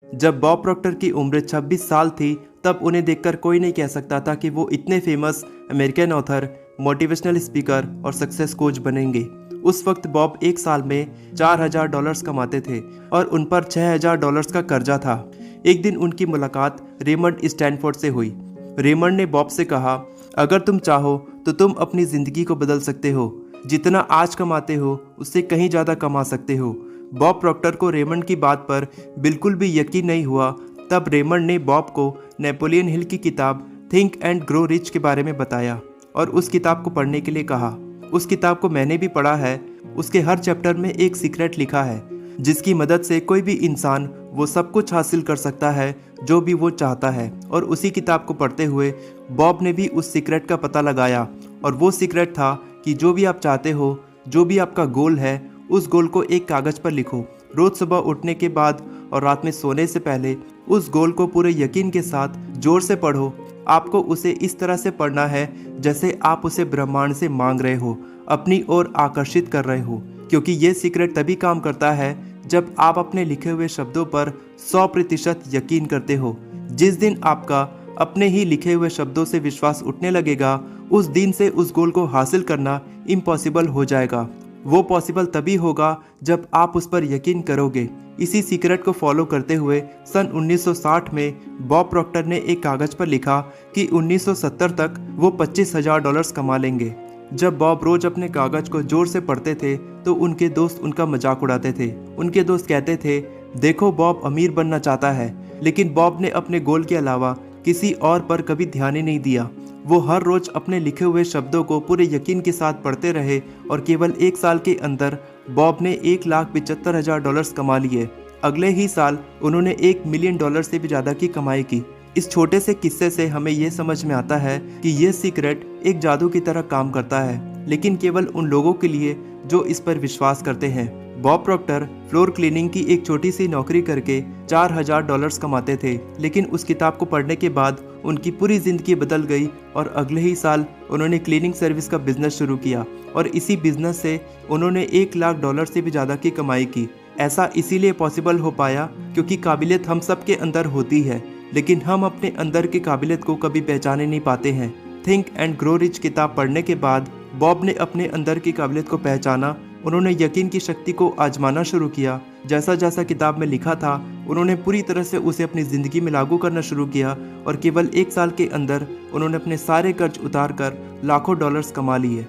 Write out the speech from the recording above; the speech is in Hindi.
जब बॉब प्रॉक्टर की उम्र 26 साल थी, तब उन्हें देखकर कोई नहीं कह सकता था कि वो इतने famous American author, motivational speaker और सक्सेस कोच बनेंगे। उस वक्त बॉब एक साल में $4000 कमाते थे और उन पर $6000 का कर्जा था। एक दिन उनकी मुलाकात रेमंड स्टैनफोर्ड से हुई। रेमंड ने बॉब से कहा, अगर तुम चाहो तो तुम अपनी ज़िंदगी को बदल सकते हो। जितना आज कमाते हो उससे कहीं ज़्यादा कमा सकते हो। बॉब प्रॉक्टर को रेमंड की बात पर बिल्कुल भी यकीन नहीं हुआ। तब रेमंड ने बॉब को नेपोलियन हिल की किताब थिंक एंड ग्रो रिच के बारे में बताया और उस किताब को पढ़ने के लिए कहा। उस किताब को मैंने भी पढ़ा है। उसके हर चैप्टर में एक सीक्रेट लिखा है जिसकी मदद से कोई भी इंसान वो सब कुछ हासिल कर सकता है जो भी वो चाहता है। और उसी किताब को पढ़ते हुए बॉब ने भी उस सीक्रेट का पता लगाया और वो सीक्रेट था कि जो भी आप चाहते हो, जो भी आपका गोल है, उस गोल को एक कागज़ पर लिखो। रोज़ सुबह उठने के बाद और रात में सोने से पहले उस गोल को पूरे यकीन के साथ जोर से पढ़ो। आपको उसे इस तरह से पढ़ना है जैसे आप उसे ब्रह्मांड से मांग रहे हो, अपनी ओर आकर्षित कर रहे हो। क्योंकि ये सीक्रेट तभी काम करता है जब आप अपने लिखे हुए शब्दों पर 100% यकीन करते हो। जिस दिन आपका अपने ही लिखे हुए शब्दों से विश्वास उठने लगेगा, उस दिन से उस गोल को हासिल करना इम्पॉसिबल हो जाएगा। वो पॉसिबल तभी होगा जब आप उस पर यकीन करोगे। इसी सीक्रेट को फॉलो करते हुए सन 1960 में बॉब प्रॉक्टर ने एक कागज़ पर लिखा कि 1970 तक वो $25,000 कमा लेंगे। जब बॉब रोज अपने कागज़ को जोर से पढ़ते थे तो उनके दोस्त उनका मजाक उड़ाते थे। उनके दोस्त कहते थे, देखो बॉब अमीर बनना चाहता है। लेकिन बॉब ने अपने गोल के अलावा किसी और पर कभी ध्यान ही नहीं दिया। वो हर रोज अपने लिखे हुए शब्दों को पूरे यकीन के साथ पढ़ते रहे और केवल एक साल के अंदर बॉब ने $1,75,000 कमा लिए। अगले ही साल उन्होंने $1 मिलियन से भी ज़्यादा की कमाई की। इस छोटे से किस्से से हमें ये समझ में आता है कि ये सीक्रेट एक जादू की तरह काम करता है, लेकिन केवल उन लोगों के लिए जो इस पर विश्वास करते हैं। बॉब प्रॉक्टर फ्लोर क्लीनिंग की एक छोटी सी नौकरी करके $4000 कमाते थे, लेकिन उस किताब को पढ़ने के बाद उनकी पूरी जिंदगी बदल गई और अगले ही साल उन्होंने क्लीनिंग सर्विस का बिजनेस शुरू किया और इसी बिजनेस से उन्होंने $1,00,000 से भी ज़्यादा की कमाई की। ऐसा इसीलिए पॉसिबल हो पाया क्योंकि काबिलियत हम सब के अंदर होती है, लेकिन हम अपने अंदर की काबिलियत को कभी पहचाने नहीं पाते हैं। थिंक एंड ग्रो रिच किताब पढ़ने के बाद बॉब ने अपने अंदर की काबिलियत को पहचाना। उन्होंने यकीन की शक्ति को आजमाना शुरू किया। जैसा जैसा किताब में लिखा था उन्होंने पूरी तरह से उसे अपनी ज़िंदगी में लागू करना शुरू किया और केवल एक साल के अंदर उन्होंने अपने सारे कर्ज उतार कर लाखों डॉलर्स कमा लिए।